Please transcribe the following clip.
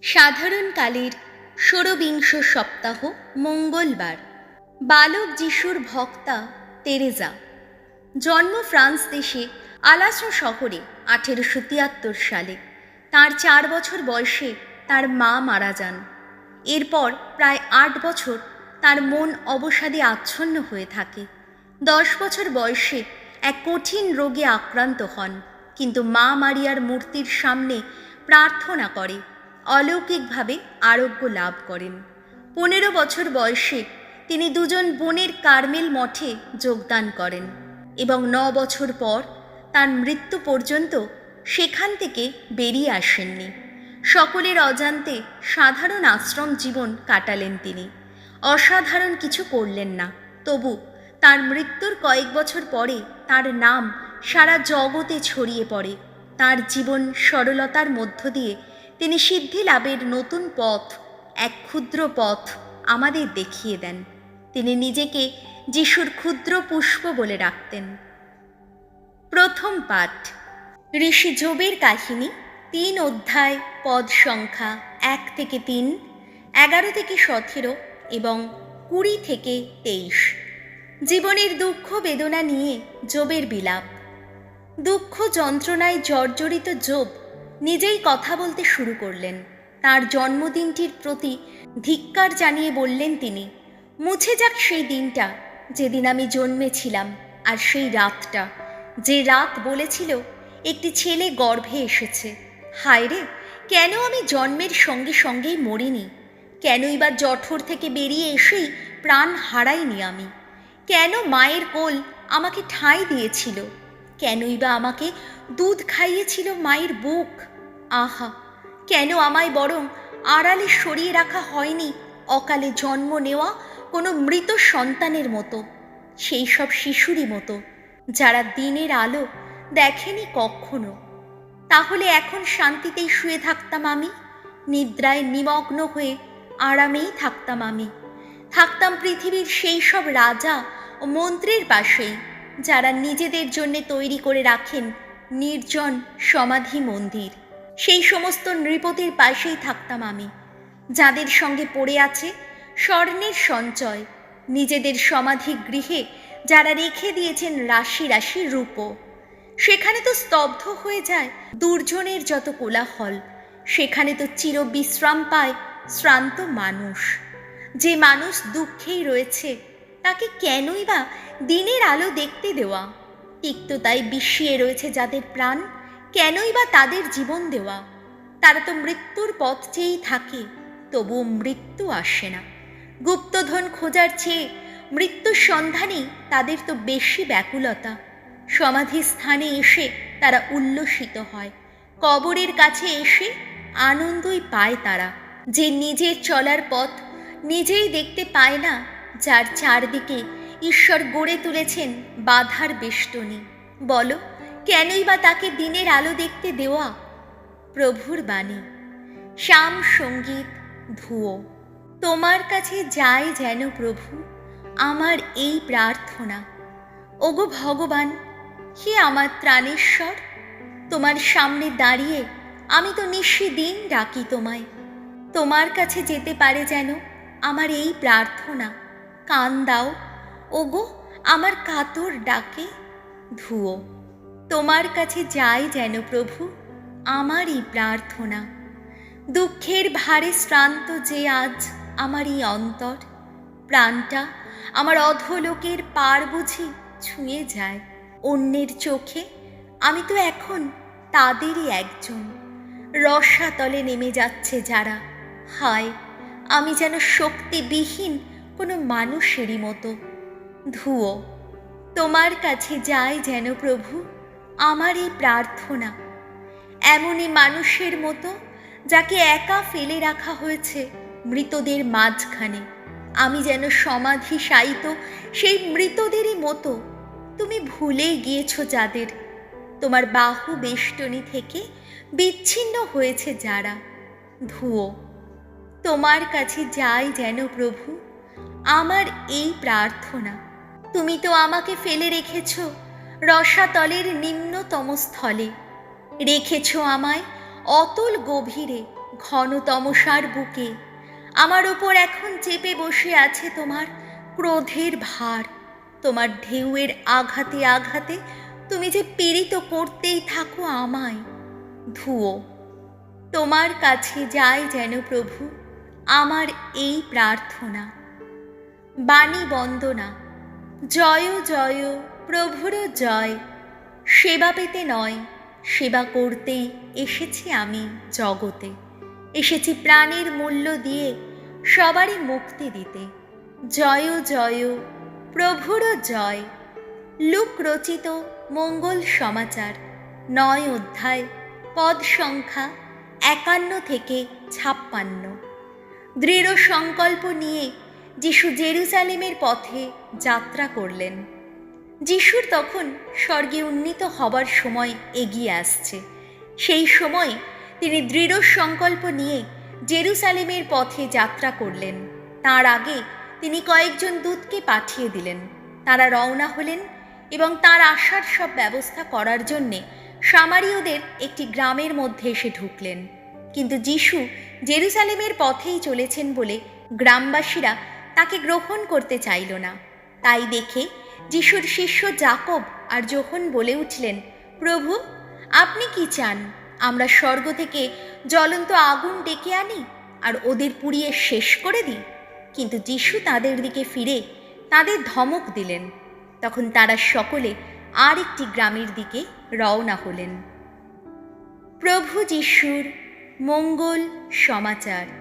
সাধারণকালের ষোড়বিংশ সপ্তাহ মঙ্গলবার। বালক যিশুর ভক্তা তেরেজা। জন্ম ফ্রান্স দেশে আলাসো শহরে 1873 সালে। তার 4 বছর বয়সে তার মা মারা যান। এরপর প্রায় 8 বছর তার মন অবসাদে আচ্ছন্ন হয়ে থাকে। 10 বছর বয়সে এক কঠিন রোগে আক্রান্ত হন, কিন্তু মা মারিয়ার মূর্তির সামনে প্রার্থনা করে অলৌকিকভাবে আরোগ্য লাভ করেন। 15 বছর বয়সে তিনি 2 বোনের কার্মেল মঠে যোগদান করেন এবং 9 বছর পর তার মৃত্যু পর্যন্ত সেখান থেকে বেরিয়ে আসেননি। সকলের অজান্তে সাধারণ আশ্রম জীবন কাটালেন তিনি। অসাধারণ কিছু করলেন না, তবু তার মৃত্যুর কয়েক বছর পরে তার নাম সারা জগতে ছড়িয়ে পড়ে। তার জীবন সরলতার মধ্য দিয়ে তিনি সিদ্ধি লাভের নতুন পথ, এক ক্ষুদ্র পথ আমাদের দেখিয়ে দেন। তিনি নিজেকে যিশুর ক্ষুদ্র পুষ্প বলে রাখতেন। প্রথম পাঠ, ঋষি যোবের কাহিনী, 3 অধ্যায়, পদ সংখ্যা 1 থেকে 3, 11 থেকে 17 এবং 20 থেকে 23। জীবনের দুঃখ বেদনা নিয়ে যোবের বিলাপ। দুঃখ যন্ত্রণায় জর্জরিত যোব নিজেই কথা বলতে শুরু করলেন। তার জন্মদিনটির প্রতি ধিক্কার জানিয়ে বললেন তিনি, মুছে যাক সেই দিনটা যেদিন আমি জন্মেছিলাম, আর সেই রাতটা, যে রাত বলেছিল একটি ছেলে গর্ভে এসেছে। হায় রে, কেন আমি জন্মের সঙ্গে সঙ্গেই মরিনি? কেনই বা জঠর থেকে বেরিয়ে এসেই প্রাণ হারাইনি আমি? কেন মায়ের কোল আমাকে ঠাঁই দিয়েছিল? কেনই বা আমাকে দুধ খাইয়েছিল মায়ের বুক? আহা, কেন আমায় বরং আড়ালে সরিয়ে রাখা হয়নি অকালে জন্ম নেওয়া কোনো মৃত সন্তানের মতো, সেই সব শিশুরই মতো যারা দিনের আলো দেখেনি কখনো? তাহলে এখন শান্তিতেই শুয়ে থাকতাম আমি, নিদ্রায় নিমগ্ন হয়ে আরামেই থাকতাম আমি। থাকতাম পৃথিবীর সেই সব রাজা ও মন্ত্রীর পাশেই যারা নিজেদের জন্য তৈরি করে রাখেন নির্জন সমাধি মন্দির। সেই সমস্ত নৃপতির পাশেই থাকতাম আমি, যাদের সঙ্গে পড়ে আছে স্বর্ণের সঞ্চয়, নিজেদের সমাধি গৃহে যারা রেখে দিয়েছেন রাশি রাশি রূপো। সেখানে তো স্তব্ধ হয়ে যায় দুর্জনের যত কোলাহল, সেখানে তো চির বিশ্রাম পায় শ্রান্ত মানুষ। যে মানুষ দুঃখেই রয়েছে, তাকে কেনই বা দিনের আলো দেখতে দেওয়া? তিক্ততায় বিষিয়ে রয়েছে যাদের প্রাণ, কেনই বা তাদের জীবন দেওয়া? তারা তো মৃত্যুর পথ চেয়েই থাকে, তবুও মৃত্যু আসে না। গুপ্তধন খোঁজার চেয়ে মৃত্যুর সন্ধানেই তাদের তো বেশি ব্যাকুলতা। সমাধি স্থানে এসে তারা উল্লসিত হয়, কবরের কাছে এসে আনন্দই পায় তারা। যে নিজের চলার পথ নিজেই দেখতে পায় না, যার চারদিকে ঈশ্বর গড়ে তুলেছেন বাধার বেষ্টনী, বলো কেনই বা তাকে দিনের আলো দেখতে দেওয়া? প্রভুর বাণী, শ্যাম সঙ্গীত, ধুয়ো। তোমার কাছে যায় যেন প্রভু আমার এই প্রার্থনা। ওগো ভগবান, হে আমার ত্রাণেশ্বর, তোমার সামনে দাঁড়িয়ে আমি তো নিশিদিন ডাকি তোমায়। তোমার কাছে যেতে পারে যেন আমার এই প্রার্থনা। কান দাও ওগো আমার কাতর ডাকে। ধুয়ো। তোমার কাছে যায় যেন প্রভু আমার এই প্রার্থনা। দুঃখের ভারে শ্রান্ত যে আজ আমার এই অন্তর, প্রাণটা আমার অধোলোকের পার বুঝি ছুঁয়ে যায়। অন্যের চোখে আমি তো এখন তাদেরই একজন। রসাতলে নেমে যাচ্ছে যারা, হায় আমি যেন শক্তিবিহীন কোনো মানুষেরই মতো। ধুয়ো। তোমার কাছে যায় যেন প্রভু আমার এই প্রার্থনা। এমনই মানুষের মতো যাকে একা ফেলে রাখা হয়েছে মৃতদের মাঝখানে। আমি যেন সমাধি শায়িত সেই মৃতদেরই মতো। তুমি ভুলেই গিয়েছ যাদের, তোমার বাহু বেষ্টনী থেকে বিচ্ছিন্ন হয়েছে যারা। ধুয়ো। তোমার কাছে যায় যেন প্রভু আমার এই প্রার্থনা। তুমি তো আমাকে ফেলে রেখেছ রসাতলের নিম্নতম স্থলে, রেখেছ আমায় অতল গভীরে ঘন তমসার বুকে আমার ওপর এখন চেপে বসে আছে তোমার ক্রোধের ভার। তোমার ঢেউয়ের আঘাতে আঘাতে তুমি যে পীড়িত করতেই থাকো আমায়। ধুয়ো, তোমার কাছে যায় যেন প্রভু আমার এই প্রার্থনা। বাণী বন্দনা। জয় জয় প্রভুর জয়। সেবা পেতে নয়, সেবা করতেই এসেছি আমি জগতে। এসেছি প্রাণের মূল্য দিয়ে সবারই মুক্তি দিতে। জয় জয় প্রভুর জয়। লুক রচিত মঙ্গল সমাচার ৯ অধ্যায়, পদ সংখ্যা ৫১ থেকে ৫৬। দৃঢ় সংকল্প নিয়ে যিশু জেরুজালেমের পথে যাত্রা করলেন। যিশুর তখন স্বর্গে উন্নীত হবার সময় এগিয়ে আসছে। সেই সময় তিনি দৃঢ় সংকল্প নিয়ে জেরুজালেমের পথে যাত্রা করলেন। তার আগে তিনি কয়েকজন দূতকে পাঠিয়ে দিলেন। তারা রওনা হলেন এবং তার আসার সব ব্যবস্থা করার জন্যে সামারীয়দের একটি গ্রামের মধ্যে এসে ঢুকলেন। কিন্তু যিশু জেরুজালেমের পথেই চলেছেন বলে গ্রামবাসীরা তাকে গ্রহণ করতে চাইল না। তাই দেখে যিশুর শিষ্য যাকব আর যোহন বলে উঠলেন, প্রভু, আপনি কি চান আমরা স্বর্গ থেকে জ্বলন্ত আগুন ডেকে আনি আর ওদের পুড়িয়ে শেষ করে দিই? কিন্তু যিশু তাদের দিকে ফিরে তাদের ধমক দিলেন। তখন তারা সকলে আর একটি গ্রামের দিকে রওনা হলেন। প্রভু যিশুর মঙ্গল সমাচার।